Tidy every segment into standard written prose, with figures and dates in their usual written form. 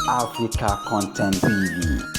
Africa Content TV.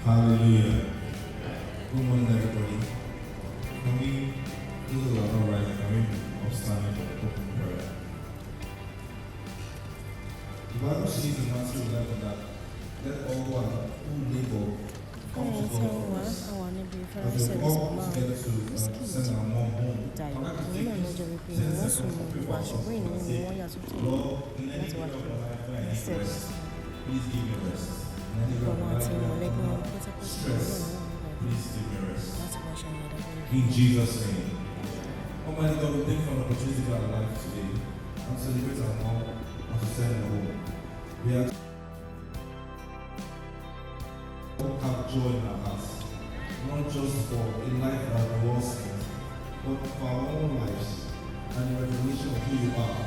Hallelujah. Good morning, everybody. Can we do the Lord all right? Can we stand for open prayer? The Bible says in Matthew 11 that let all who labor come to God first. But we all together to send our mom home. I'm going to take this 10 seconds of people out of say, Lord, in any area of my life where I need rest, please give me rest. In any area of my life where I have stress, please give me rest. In Jesus' name. Almighty God, we thank you for the opportunity of our life today. And celebrate our mom and to send her home. We are all have joy in our hearts. Not just for a life that the world sees, but for our own lives and the revelation of who you are.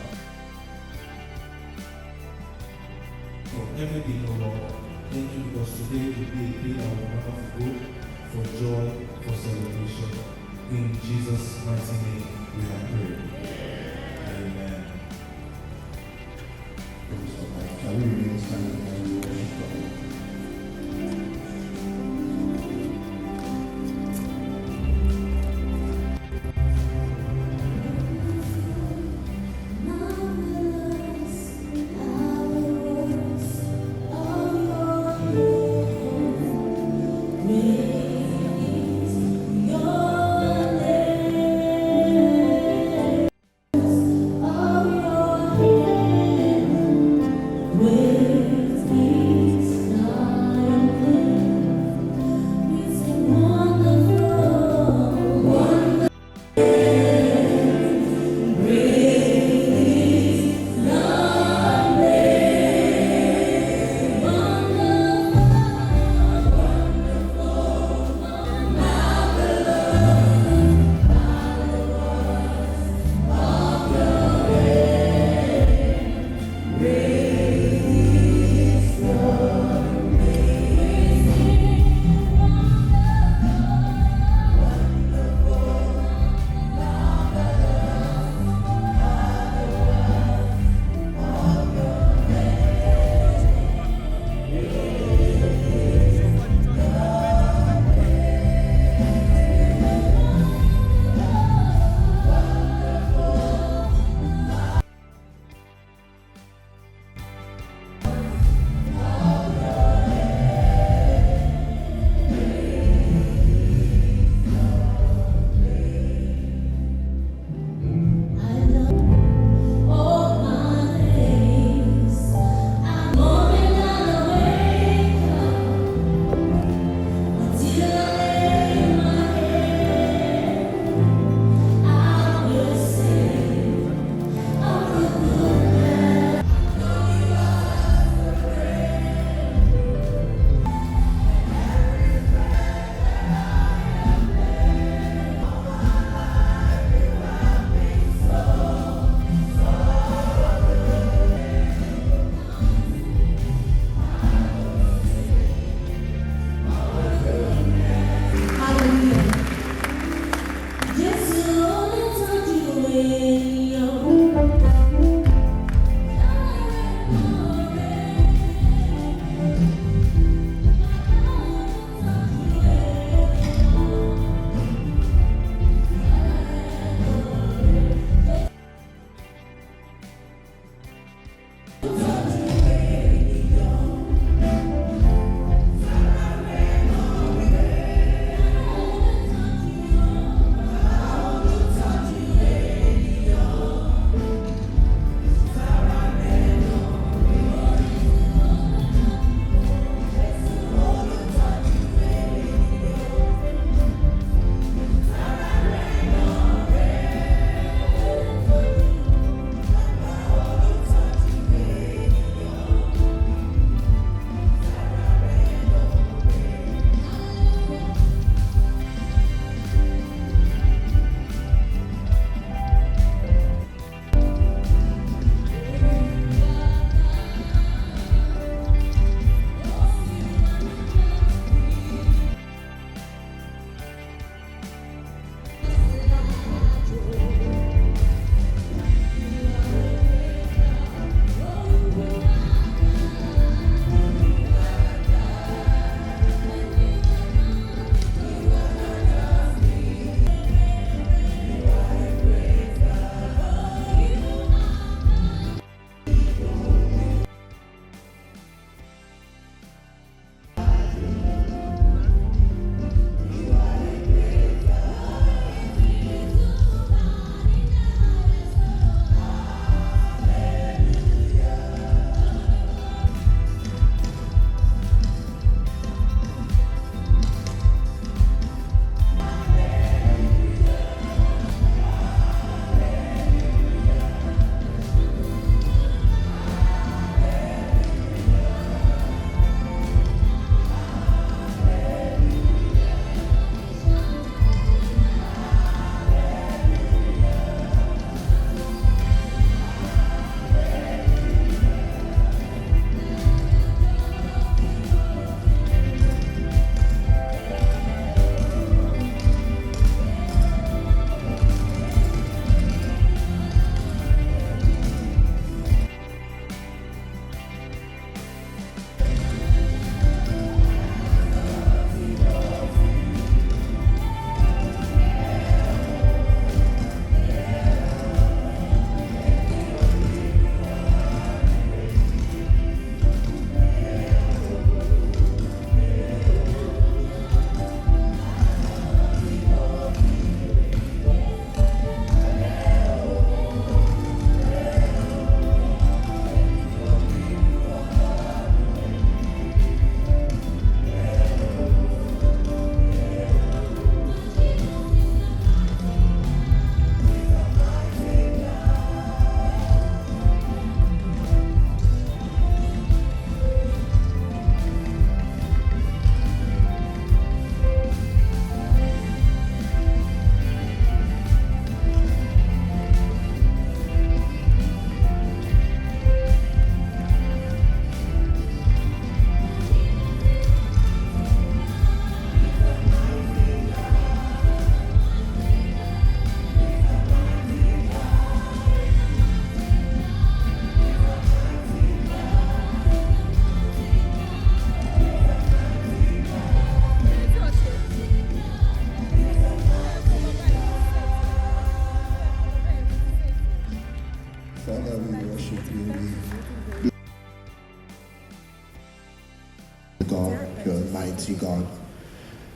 For everything, O Lord, thank you because today will be a day that will run off good, for joy, for celebration. In Jesus' mighty name we have prayed. Amen. Shall we remain standing while we worship God?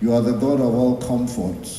You are the God of all comfort.